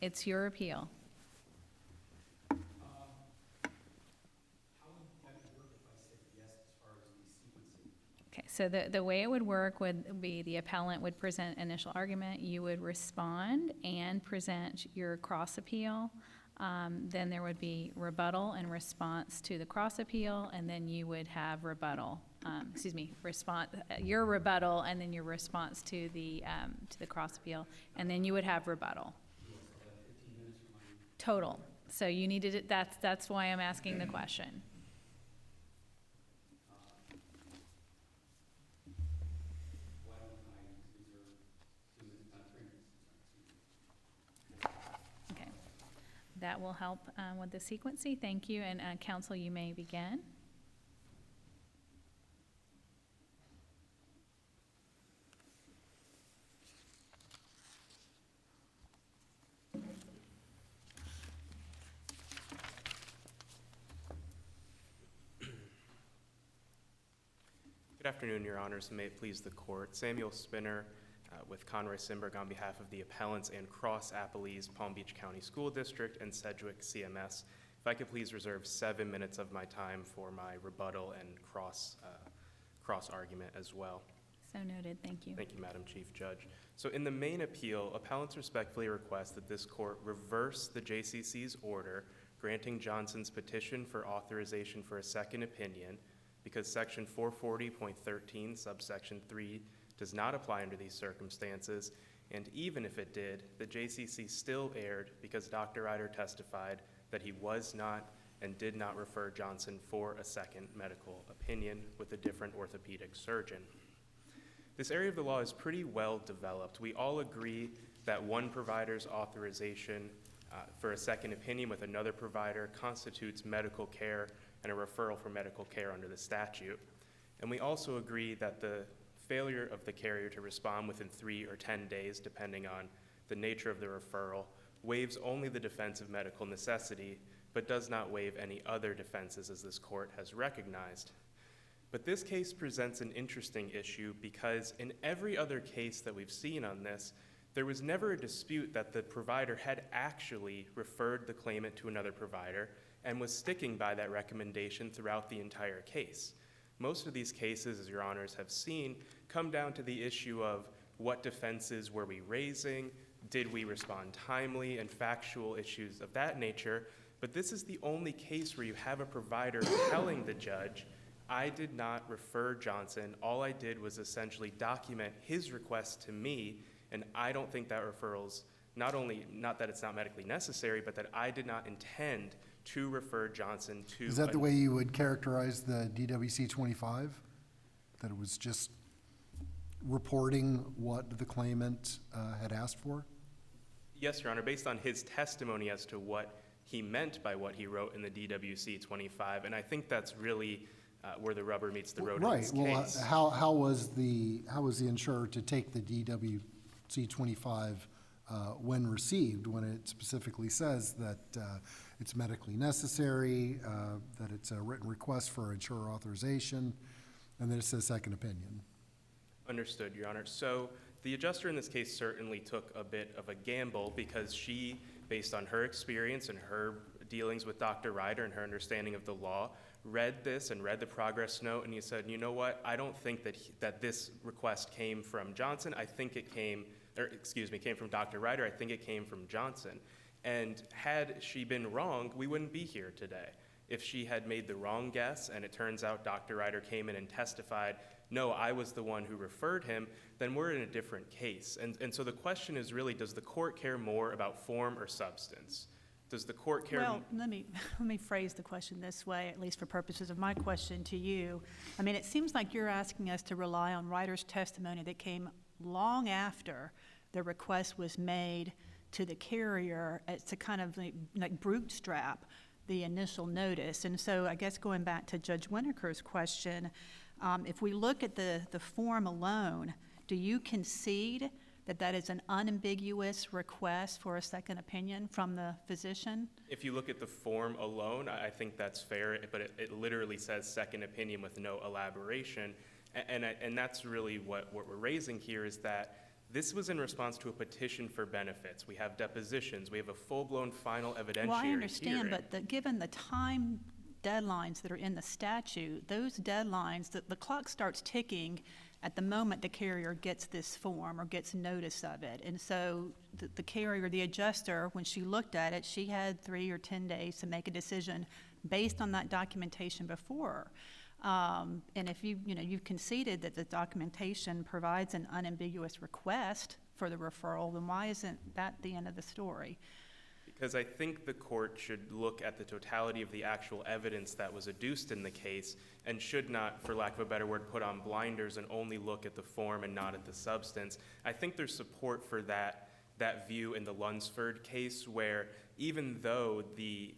It's your appeal. How would that work if I said yes as far as the sequencing? Okay, so the way it would work would be the appellant would present initial argument, you would respond and present your cross appeal. Then there would be rebuttal in response to the cross appeal, and then you would have rebuttal, response, your rebuttal, and then your response to the cross appeal, and then you would have rebuttal. You also have 15 minutes for my, Total. So you needed it, that's why I'm asking the question. why don't I reserve 2 minutes, 3 minutes, excuse me. Okay. That will help with the sequencing. Thank you. And counsel, you may begin. Good afternoon, Your Honors, and may it please the Court. Samuel Spinner with Conroy Simberg on behalf of the appellants and cross appellees, Palm Beach County School District and Sedgwick CMS. If I could please reserve 7 minutes of my time for my rebuttal and cross argument as well. So noted. Thank you. Thank you, Madam Chief Judge. So in the main appeal, appellants respectfully request that this court reverse the JCC's order granting Johnson's petition for authorization for a second opinion because Section 440.13, subsection 3, does not apply under these circumstances, and even if it did, the JCC still erred because Dr. Ryder testified that he was not and did not refer Johnson for a second medical opinion with a different orthopedic surgeon. This area of the law is pretty well developed. We all agree that one provider's authorization for a second opinion with another provider constitutes medical care and a referral for medical care under the statute. And we also agree that the failure of the carrier to respond within 3 or 10 days, depending on the nature of the referral, waives only the defense of medical necessity, but does not waive any other defenses as this court has recognized. But this case presents an interesting issue because in every other case that we've seen on this, there was never a dispute that the provider had actually referred the claimant to another provider and was sticking by that recommendation throughout the entire case. Most of these cases, as Your Honors have seen, come down to the issue of what defenses were we raising, did we respond timely, and factual issues of that nature. But this is the only case where you have a provider telling the judge, I did not refer Johnson. All I did was essentially document his request to me, and I don't think that referral's not that it's not medically necessary, but that I did not intend to refer Johnson to. Is that the way you would characterize the DWC 25? That it was just reporting what the claimant had asked for? Yes, Your Honor, based on his testimony as to what he meant by what he wrote in the DWC 25, and I think that's really where the rubber meets the road in this case. Well, how was the insurer to take the DWC 25 when received, when it specifically says that it's medically necessary, that it's a written request for insurer authorization, and then it says second opinion? Understood, Your Honor. So the adjuster in this case certainly took a bit of a gamble because she, based on her experience and her dealings with Dr. Ryder and her understanding of the law, read this and read the progress note, and he said, you know what, I don't think that this request came from Johnson. I think it came from Dr. Ryder. I think it came from Johnson. And had she been wrong, we wouldn't be here today. If she had made the wrong guess and it turns out Dr. Ryder came in and testified, no, I was the one who referred him, then we're in a different case. And so the question is really, does the court care more about form or substance? Does the court care? Well, let me phrase the question this way, at least for purposes of my question to you. I mean, it seems like you're asking us to rely on Ryder's testimony that came long after the request was made to the carrier to kind of like bootstrap the initial notice. And so I guess going back to Judge Winokur's question, if we look at the form alone, do you concede that that is an unambiguous request for a second opinion from the physician? If you look at the form alone, I think that's fair, but it literally says second opinion with no elaboration. And that's really what we're raising here, is that This was in response to a petition for benefits. We have depositions. We have a full-blown final evidentiary Well, I understand, hearing. but given the time deadlines that are in the statute, those deadlines, the clock starts ticking at the moment the carrier gets this form or gets notice of it. And so the carrier, the adjuster, when she looked at it, she had 3 or 10 days to make a decision based on that documentation before her. And if you've conceded that the documentation provides an unambiguous request for the referral, then why isn't that the end of the story? Because I think the court should look at the totality of the actual evidence that was adduced in the case and should not, for lack of a better word, put on blinders and only look at the form and not at the substance. I think there's support for that view in the Lunsford case, where even though the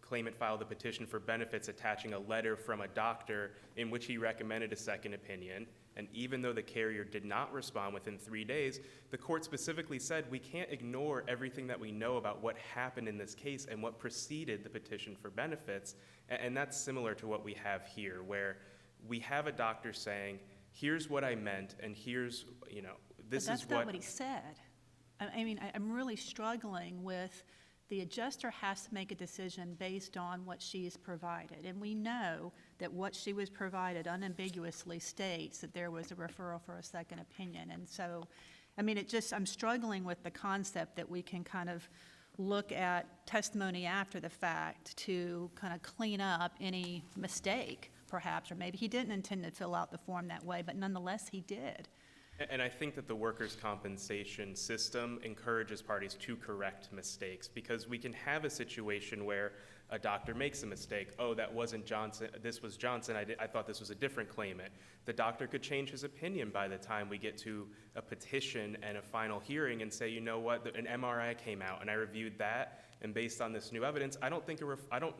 claimant filed a petition for benefits attaching a letter from a doctor in which he recommended a second opinion, and even though the carrier did not respond within 3 days, the court specifically said we can't ignore everything that we know about what happened in this case and what preceded the petition for benefits. And that's similar to what we have here, where we have a doctor saying, here's what I meant, and here's, this is what... But that's not what he said. I mean, I'm really struggling with the adjuster has to make a decision based on what she's provided. And we know that what she was provided unambiguously states that there was a referral for a second opinion. And so, I mean, I'm struggling with the concept that we can kind of look at testimony after the fact to kind of clean up any mistake, perhaps, or maybe he didn't intend to fill out the form that way, but nonetheless he did. And I think that the workers' compensation system encourages parties to correct mistakes, because we can have a situation where a doctor makes a mistake. Oh, that wasn't Johnson, this was Johnson, I thought this was a different claimant. The doctor could change his opinion by the time we get to a petition and a final hearing and say, you know what, an MRI came out and I reviewed that, and based on this new evidence, I don't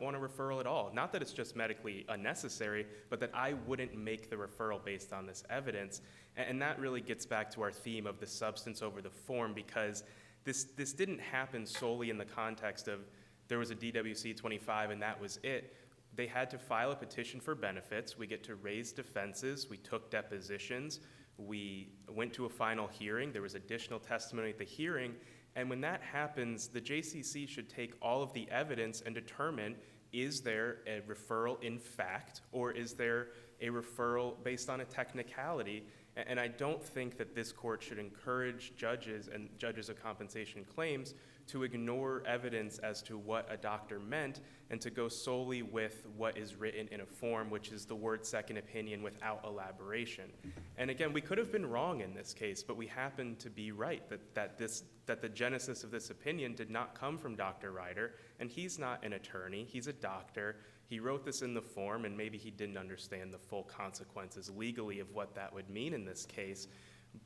want a referral at all. Not that it's just medically unnecessary, but that I wouldn't make the referral based on this evidence. And that really gets back to our theme of the substance over the form, because this didn't happen solely in the context of there was a DWC 25 and that was it. They had to file a petition for benefits. We get to raise defenses. We took depositions. We went to a final hearing. There was additional testimony at the hearing. And when that happens, the JCC should take all of the evidence and determine, is there a referral in fact, or is there a referral based on a technicality? And I don't think that this court should encourage judges and judges of compensation claims to ignore evidence as to what a doctor meant and to go solely with what is written in a form, which is the word second opinion without elaboration. And again, we could have been wrong in this case, but we happen to be right that the genesis of this opinion did not come from Dr. Ryder, and he's not an attorney, he's a doctor. He wrote this in the form, and maybe he didn't understand the full consequences legally of what that would mean in this case,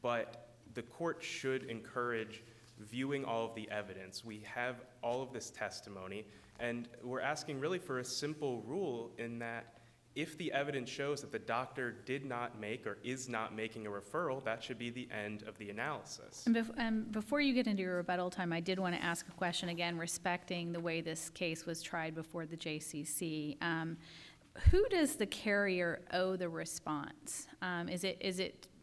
but the court should encourage viewing all of the evidence. We have all of this testimony, and we're asking really for a simple rule in that if the evidence shows that the doctor did not make or is not making a referral, that should be the end of the analysis. And before you get into your rebuttal time, I did want to ask a question again, respecting the way this case was tried before the JCC. Who does the carrier owe the response?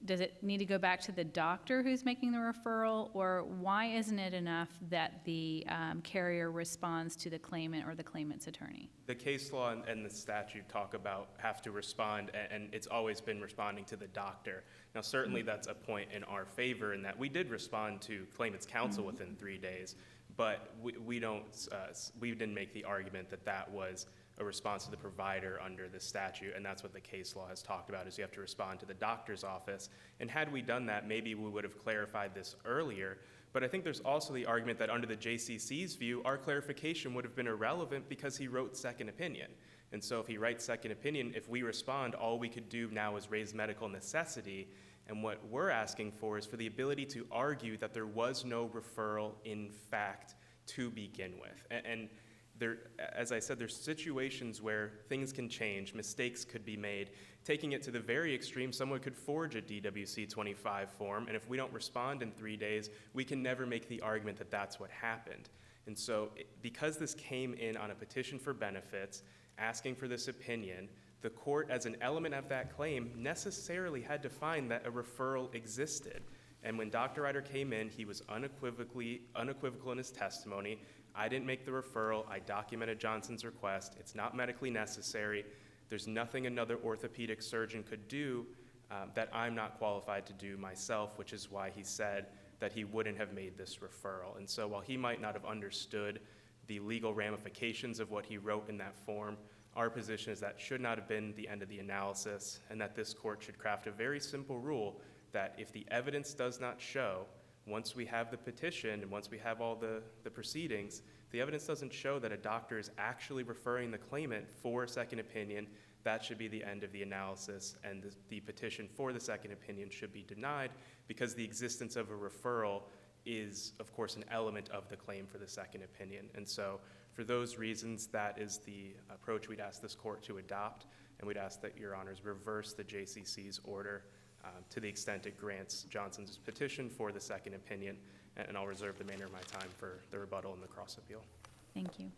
Does it need to go back to the doctor who's making the referral, or why isn't it enough that the carrier responds to the claimant or the claimant's attorney? The case law and the statute talk about have to respond, and it's always been responding to the doctor. Now, certainly that's a point in our favor in that we did respond to claimant's counsel within 3 days, but we didn't make the argument that that was a response to the provider under the statute, and that's what the case law has talked about, is you have to respond to the doctor's office. And had we done that, maybe we would have clarified this earlier. But I think there's also the argument that under the JCC's view, our clarification would have been irrelevant because he wrote second opinion. And so if he writes second opinion, if we respond, all we could do now is raise medical necessity. And what we're asking for is for the ability to argue that there was no referral in fact to begin with. And there, as I said, there's situations where things can change, mistakes could be made. Taking it to the very extreme, someone could forge a DWC 25 form, and if we don't respond in 3 days, we can never make the argument that that's what happened. And so because this came in on a petition for benefits, asking for this opinion, the court, as an element of that claim, necessarily had to find that a referral existed. And when Dr. Ryder came in, he was unequivocal in his testimony. I didn't make the referral. I documented Johnson's request. It's not medically necessary. There's nothing another orthopedic surgeon could do that I'm not qualified to do myself, which is why he said that he wouldn't have made this referral. And so while he might not have understood the legal ramifications of what he wrote in that form, our position is that should not have been the end of the analysis, and that this court should craft a very simple rule that if the evidence does not show, once we have the petition and once we have all the proceedings, the evidence doesn't show that a doctor is actually referring the claimant for a second opinion, that should be the end of the analysis, and the petition for the second opinion should be denied because the existence of a referral is, of course, an element of the claim for the second opinion. And so for those reasons, that is the approach we'd ask this court to adopt, and we'd ask that your honors reverse the JCC's order to the extent it grants Johnson's petition for the second opinion, and I'll reserve the remainder of my time for the rebuttal and the cross appeal. Thank you.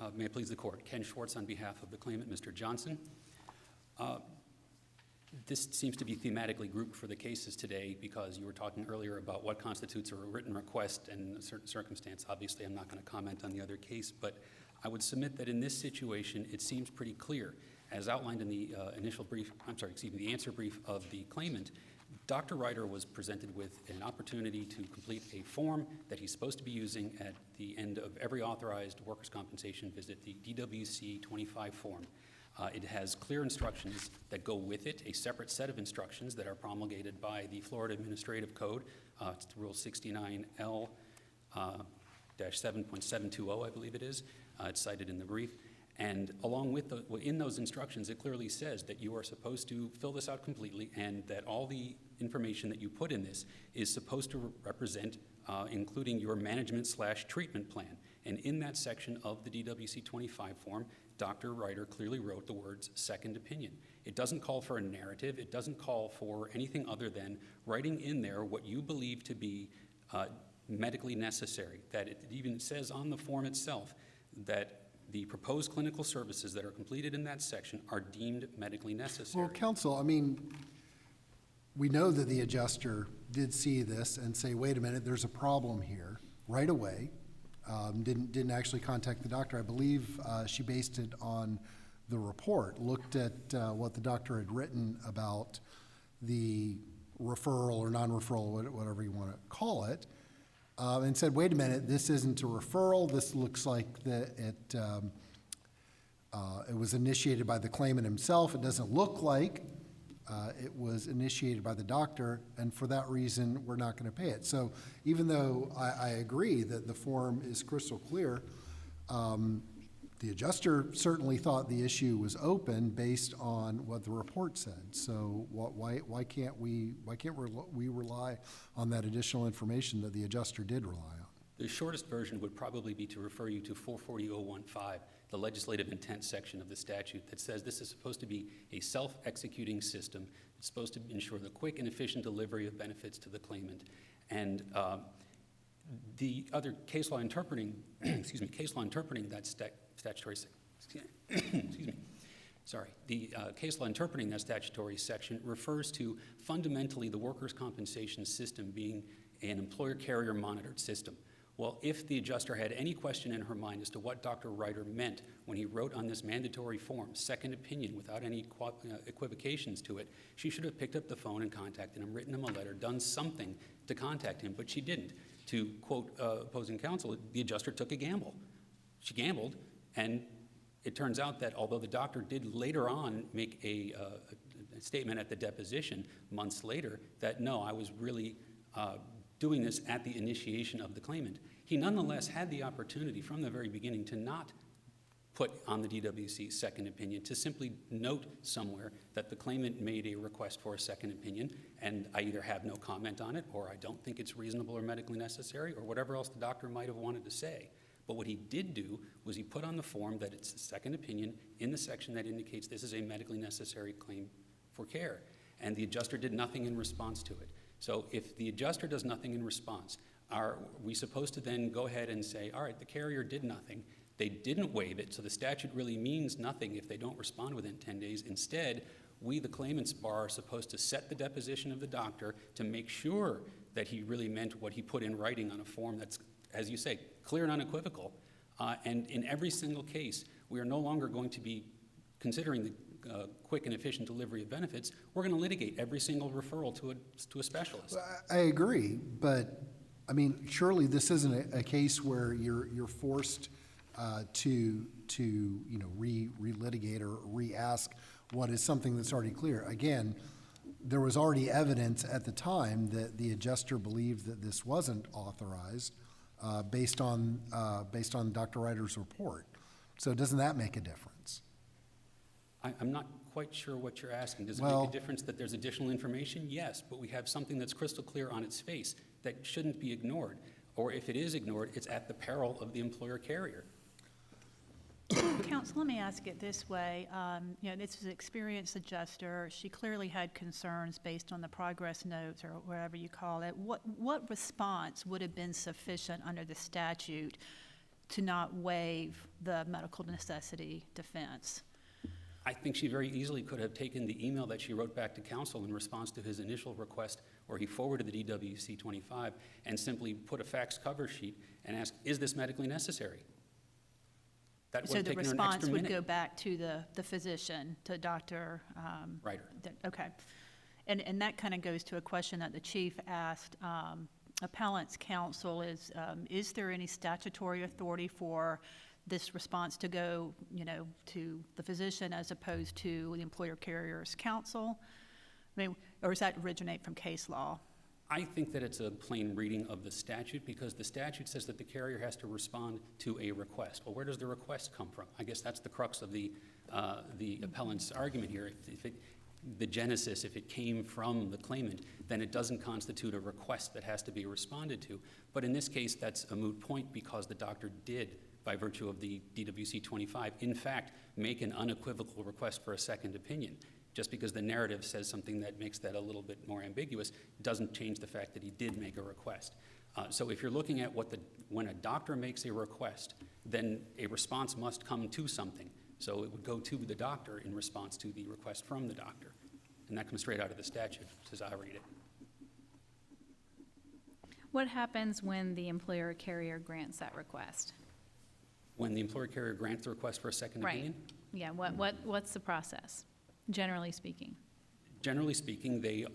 Okay. May it please the court. Ken Schwartz on behalf of the claimant, Mr. Johnson. This seems to be thematically grouped for the cases today because you were talking earlier about what constitutes a written request in a certain circumstance. Obviously, I'm not going to comment on the other case, but I would submit that in this situation, it seems pretty clear. As outlined in the the answer brief of the claimant, Dr. Ryder was presented with an opportunity to complete a form that he's supposed to be using at the end of every authorized workers' compensation visit, the DWC 25 form. It has clear instructions that go with it, a separate set of instructions that are promulgated by the Florida Administrative Code. It's Rule 69L -7.720, I believe it is. It's cited in the brief. And along with in those instructions, it clearly says that you are supposed to fill this out completely and that all the information that you put in this is supposed to represent, including your management/treatment plan. And in that section of the DWC 25 form, Dr. Ryder clearly wrote the words second opinion. It doesn't call for a narrative. It doesn't call for anything other than writing in there what you believe to be medically necessary. That it even says on the form itself that the proposed clinical services that are completed in that section are deemed medically necessary. Well, counsel, I mean, we know that the adjuster did see this and say, wait a minute, there's a problem here right away. Didn't actually contact the doctor. I believe she based it on the report, looked at what the doctor had written about the referral or non-referral, whatever you want to call it, and said, wait a minute, this isn't a referral. This looks like it was initiated by the claimant himself. It doesn't look like it was initiated by the doctor, and for that reason, we're not going to pay it. So even though I agree that the form is crystal clear, the adjuster certainly thought the issue was open based on what the report said. So why can't we rely on that additional information that the adjuster did rely on? The shortest version would probably be to refer you to 440.015, the legislative intent section of the statute that says this is supposed to be a self-executing system. It's supposed to ensure the quick and efficient delivery of benefits to the claimant. And the other case law interpreting, case law interpreting that statutory, the case law interpreting that statutory section refers to fundamentally the workers' compensation system being an employer-carrier monitored system. Well, if the adjuster had any question in her mind as to what Dr. Ryder meant when he wrote on this mandatory form, second opinion, without any equivocations to it, she should have picked up the phone and contacted him, written him a letter, done something to contact him, but she didn't. To quote opposing counsel, the adjuster took a gamble. She gambled, and it turns out that although the doctor did later on make a statement at the deposition months later that, no, I was really doing this at the initiation of the claimant, he nonetheless had the opportunity from the very beginning to not put on the DWC second opinion to simply note somewhere that the claimant made a request for a second opinion, and I either have no comment on it, or I don't think it's reasonable or medically necessary, or whatever else the doctor might have wanted to say. But what he did do was he put on the form that it's a second opinion in the section that indicates this is a medically necessary claim for care, and the adjuster did nothing in response to it. So if the adjuster does nothing in response, are we supposed to then go ahead and say, all right, the carrier did nothing, they didn't waive it, so the statute really means nothing if they don't respond within 10 days. Instead, we, the claimant's bar, are supposed to set the deposition of the doctor to make sure that he really meant what he put in writing on a form that's, as you say, clear and unequivocal. And in every single case, we are no longer going to be considering the quick and efficient delivery of benefits. We're going to litigate every single referral to a specialist. I agree, but, I mean, surely this isn't a case where you're forced to relitigate or re-ask what is something that's already clear. Again, there was already evidence at the time that the adjuster believed that this wasn't authorized based on Dr. Ryder's report. So doesn't that make a difference? I'm not quite sure what you're asking. Does it Well- make a difference that there's additional information? Yes, but we have something that's crystal clear on its face that shouldn't be ignored. Or if it is ignored, it's at the peril of the employer carrier. Counsel, let me ask it this way. This is an experienced adjuster. She clearly had concerns based on the progress notes or whatever you call it. What response would have been sufficient under the statute to not waive the medical necessity defense? I think she very easily could have taken the email that she wrote back to counsel in response to his initial request, where he forwarded the DWC 25, and simply put a fax cover sheet and asked, is this medically necessary? That would So have the taken her an response extra would minute. go back to the physician, to Dr. Ryder. Okay. And that kind of goes to a question that the chief asked appellant's counsel is there any statutory authority for this response to go, to the physician as opposed to the employer carrier's counsel? I mean, or does that originate from case law? I think that it's a plain reading of the statute, because the statute says that the carrier has to respond to a request. Well, where does the request come from? I guess that's the crux of the appellant's argument here. The genesis, if it came from the claimant, then it doesn't constitute a request that has to be responded to. But in this case, that's a moot point, because the doctor did, by virtue of the DWC 25, in fact, make an unequivocal request for a second opinion. Just because the narrative says something that makes that a little bit more ambiguous doesn't change the fact that he did make a request. So if you're looking at when a doctor makes a request, then a response must come to something. So it would go to the doctor in response to the request from the doctor. And that comes straight out of the statute, as I read it. What happens when the employer carrier grants that request? When the employer carrier grants the request for a second Right. opinion, Yeah, what's the process, generally speaking? generally speaking, they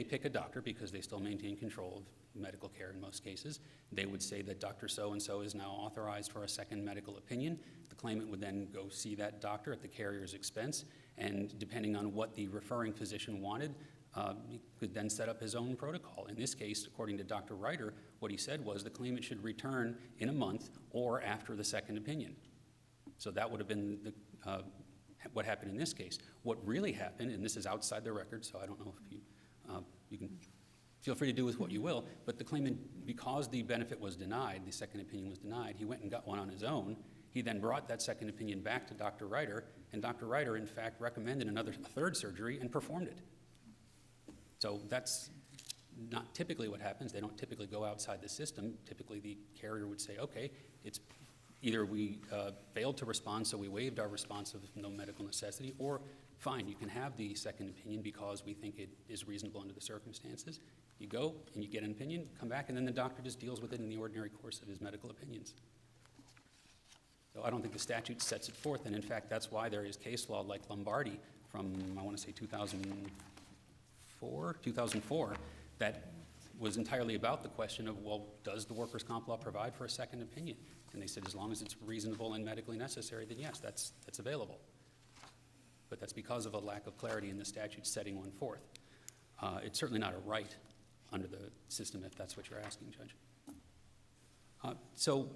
pick a doctor because they still maintain control of medical care in most cases. They would say that Dr. So-and-so is now authorized for a second medical opinion. The claimant would then go see that doctor at the carrier's expense, and depending on what the referring physician wanted, he could then set up his own protocol. In this case, according to Dr. Ryder, what he said was the claimant should return in a month or after the second opinion. So that would have been what happened in this case. What really happened, and this is outside the record, so I don't know if you can feel free to do with what you will, but the claimant, because the benefit was denied, the second opinion was denied, he went and got one on his own. He then brought that second opinion back to Dr. Ryder, and Dr. Ryder, in fact, recommended a third surgery and performed it. So that's not typically what happens. They don't typically go outside the system. Typically, the carrier would say, okay, it's either we failed to respond, so we waived our response of no medical necessity, or fine, you can have the second opinion because we think it is reasonable under the circumstances. You go and you get an opinion, come back, and then the doctor just deals with it in the ordinary course of his medical opinions. So I don't think the statute sets it forth, and in fact, that's why there is case law like Lombardi from, I want to say 2004, that was entirely about the question of, well, does the workers' comp law provide for a second opinion? And they said, as long as it's reasonable and medically necessary, then yes, that's available. But that's because of a lack of clarity in the statute setting one forth. It's certainly not a right under the system, if that's what you're asking, Judge. So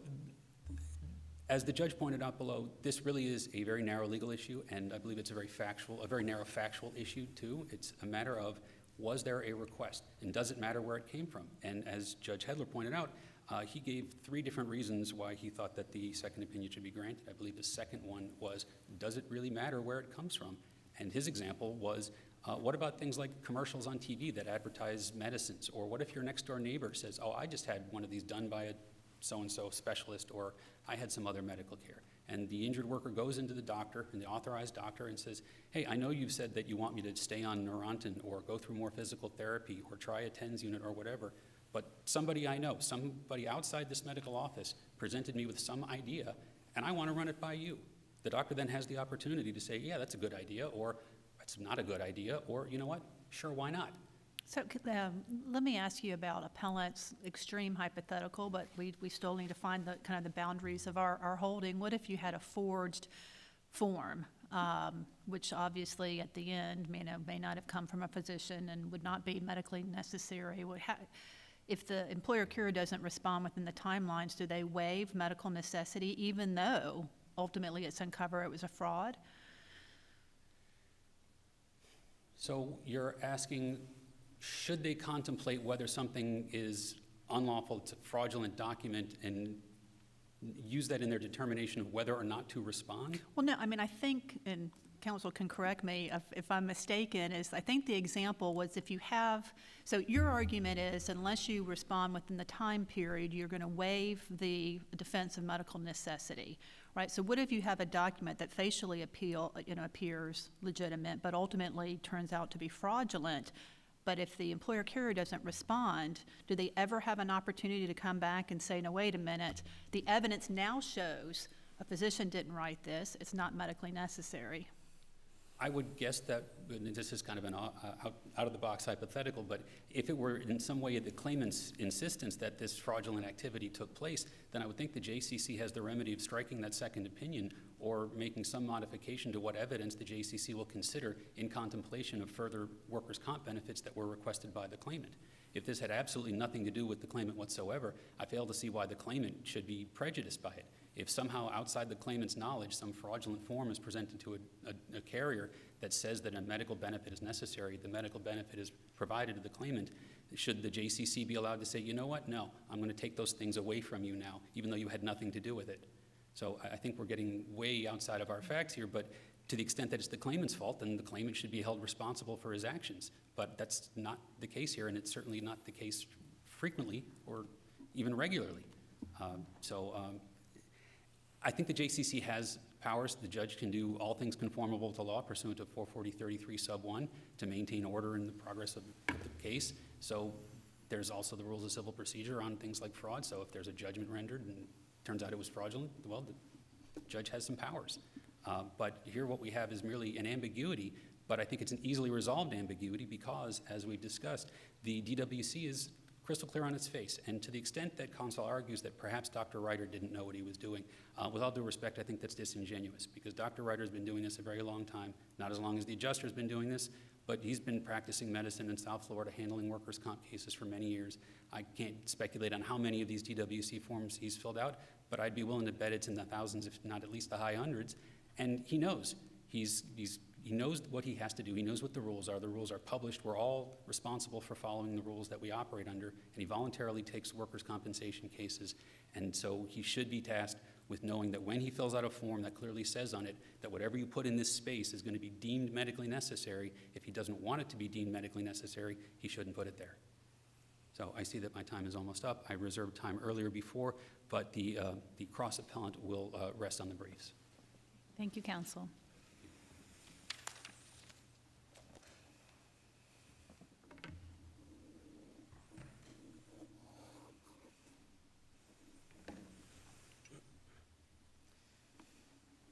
As the judge pointed out below, this really is a very narrow legal issue, and I believe it's a very narrow factual issue too. It's a matter of, was there a request, and does it matter where it came from? And as Judge Hedler pointed out, he gave 3 different reasons why he thought that the second opinion should be granted. I believe the second one was, does it really matter where it comes from? And his example was, what about things like commercials on TV that advertise medicines? Or what if your next door neighbor says, oh, I just had one of these done by a so-and-so specialist, or I had some other medical care. And the injured worker goes into the doctor, and the authorized doctor, and says, hey, I know you've said that you want me to stay on Neurontin or go through more physical therapy or try a TENS unit or whatever, but somebody I know, somebody outside this medical office presented me with some idea, and I want to run it by you. The doctor then has the opportunity to say, yeah, that's a good idea, or it's not a good idea, or you know what, sure, why not? So let me ask you about appellant's extreme hypothetical, but we still need to find the kind of the boundaries of our holding. What if you had a forged form, which obviously at the end may not have come from a physician and would not be medically necessary? If the employer carrier doesn't respond within the timelines, do they waive medical necessity even though ultimately it's uncovered it was a fraud? So you're asking, should they contemplate whether something is unlawful, it's a fraudulent document, and use that in their determination of whether or not to respond? Well, no, I mean, I think, and counsel can correct me if I'm mistaken, is I think the example was if you have, so your argument is unless you respond within the time period, you're going to waive the defense of medical necessity, right? So what if you have a document that facially appears legitimate, but ultimately turns out to be fraudulent? But if the employer carrier doesn't respond, do they ever have an opportunity to come back and say, no, wait a minute, the evidence now shows a physician didn't write this, it's not medically necessary? I would guess that, and this is kind of an out-of-the-box hypothetical, but if it were in some way the claimant's insistence that this fraudulent activity took place, then I would think the JCC has the remedy of striking that second opinion or making some modification to what evidence the JCC will consider in contemplation of further workers' comp benefits that were requested by the claimant. If this had absolutely nothing to do with the claimant whatsoever, I fail to see why the claimant should be prejudiced by it. If somehow outside the claimant's knowledge some fraudulent form is presented to a carrier that says that a medical benefit is necessary, the medical benefit is provided to the claimant, should the JCC be allowed to say, you know what, no, I'm going to take those things away from you now, even though you had nothing to do with it? So I think we're getting way outside of our facts here, but to the extent that it's the claimant's fault, then the claimant should be held responsible for his actions. But that's not the case here, and it's certainly not the case frequently or even regularly. I think the JCC has powers. The judge can do all things conformable to law pursuant to 440.33 sub 1 to maintain order in the progress of the case. So there's also the rules of civil procedure on things like fraud. So if there's a judgment rendered and turns out it was fraudulent, well, the judge has some powers. But here what we have is merely an ambiguity, but I think it's an easily resolved ambiguity because, as we've discussed, the DWC is crystal clear on its face. And to the extent that counsel argues that perhaps Dr. Reiter didn't know what he was doing, with all due respect, I think that's disingenuous because Dr. Reiter's been doing this a very long time, not as long as the adjuster's been doing this, but he's been practicing medicine in South Florida, handling workers' comp cases for many years. I can't speculate on how many of these DWC forms he's filled out, but I'd be willing to bet it's in the thousands, if not at least the high hundreds. And he knows. He knows what he has to do. He knows what the rules are. The rules are published. We're all responsible for following the rules that we operate under, and he voluntarily takes workers' compensation cases. And so he should be tasked with knowing that when he fills out a form that clearly says on it that whatever you put in this space is going to be deemed medically necessary, if he doesn't want it to be deemed medically necessary, he shouldn't put it there. So I see that my time is almost up. I reserved time earlier before, but the cross-appellant will rest on the briefs. Thank you, counsel.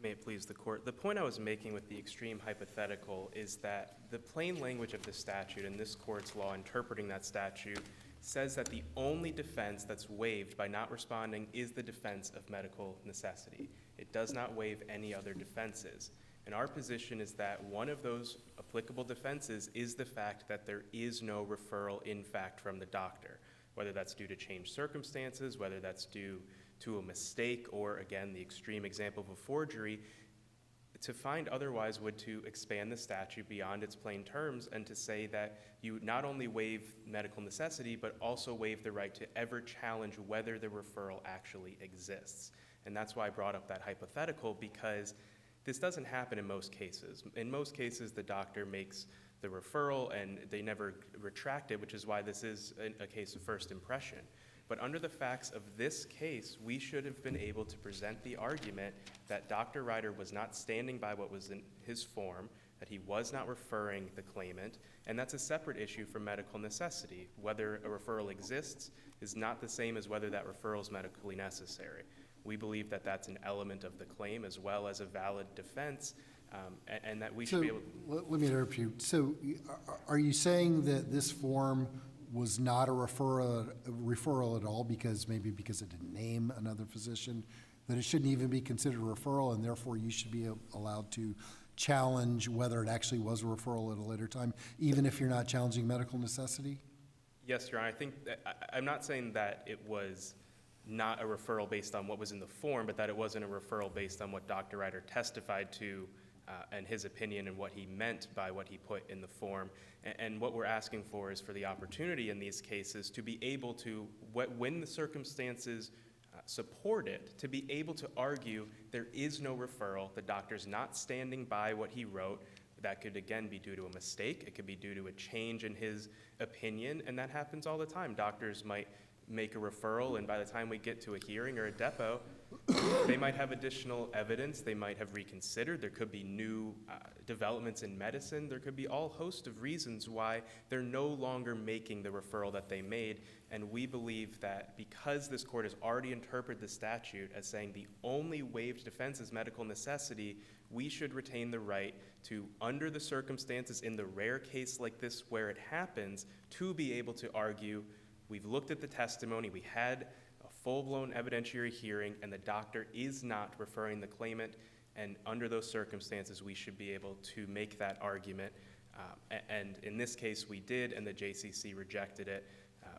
May it please the court. The point I was making with the extreme hypothetical is that the plain language of the statute and this court's law interpreting that statute says that the only defense that's waived by not responding is the defense of medical necessity. It does not waive any other defenses. And our position is that one of those applicable defenses is the fact that there is no referral in fact from the doctor, whether that's due to changed circumstances, whether that's due to a mistake or, again, the extreme example of a forgery, to find otherwise would to expand the statute beyond its plain terms and to say that you not only waive medical necessity, but also waive the right to ever challenge whether the referral actually exists. And that's why I brought up that hypothetical, because this doesn't happen in most cases. In most cases, the doctor makes the referral and they never retract it, which is why this is a case of first impression. But under the facts of this case, we should have been able to present the argument that Dr. Ryder was not standing by what was in his form, that he was not referring the claimant, and that's a separate issue from medical necessity. Whether a referral exists is not the same as whether that referral is medically necessary. We believe that that's an element of the claim as well as a valid defense, and that we should So, be able. let me interrupt you. So are you saying that this form was not a referral at all because it didn't name another physician, that it shouldn't even be considered a referral, and therefore you should be allowed to challenge whether it actually was a referral at a later time, even if you're not challenging medical necessity? Yes, Your Honor. I think I'm not saying that it was not a referral based on what was in the form, but that it wasn't a referral based on what Dr. Ryder testified to and his opinion and what he meant by what he put in the form. And what we're asking for is for the opportunity in these cases to be able to, when the circumstances support it, to be able to argue there is no referral, the doctor's not standing by what he wrote. That could, again, be due to a mistake. It could be due to a change in his opinion, and that happens all the time. Doctors might make a referral, and by the time we get to a hearing or a depot, they might have additional evidence. They might have reconsidered. There could be new developments in medicine. There could be all host of reasons why they're no longer making the referral that they made. And we believe that because this court has already interpreted the statute as saying the only waived defense is medical necessity, we should retain the right to, under the circumstances in the rare case like this where it happens, to be able to argue, we've looked at the testimony, we had a full-blown evidentiary hearing, and the doctor is not referring the claimant, and under those circumstances, we should be able to make that argument. And in this case, we did, and the JCC rejected it.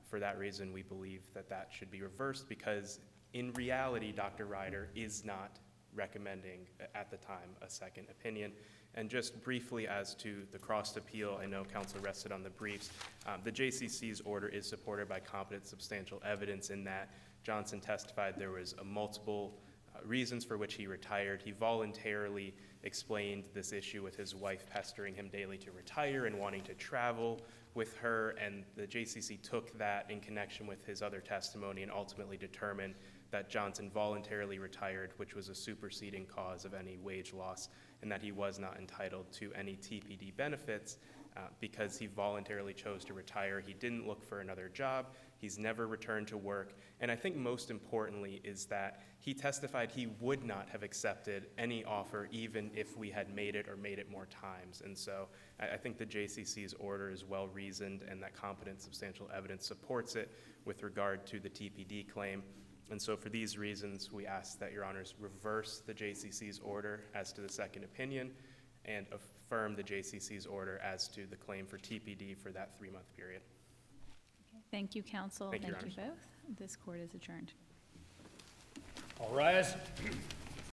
For that reason, we believe that that should be reversed, because in reality, Dr. Ryder is not recommending at the time a second opinion. And just briefly as to the cross appeal, I know counsel rested on the briefs. The JCC's order is supported by competent substantial evidence in that Johnson testified there was multiple reasons for which he retired. He voluntarily explained this issue with his wife pestering him daily to retire and wanting to travel with her, and the JCC took that in connection with his other testimony and ultimately determined that Johnson voluntarily retired, which was a superseding cause of any wage loss, and that he was not entitled to any TPD benefits because he voluntarily chose to retire. He didn't look for another job. He's never returned to work. And I think most importantly is that he testified he would not have accepted any offer even if we had made it or made it more times. And so I think the JCC's order is well reasoned, and that competent substantial evidence supports it with regard to the TPD claim. And so for these reasons, we ask that Your Honors reverse the JCC's order as to the second opinion and affirm the JCC's order as to the claim for TPD for that 3-month period. Thank you, counsel. Thank you, Your Thank you both. This court is adjourned. All rise.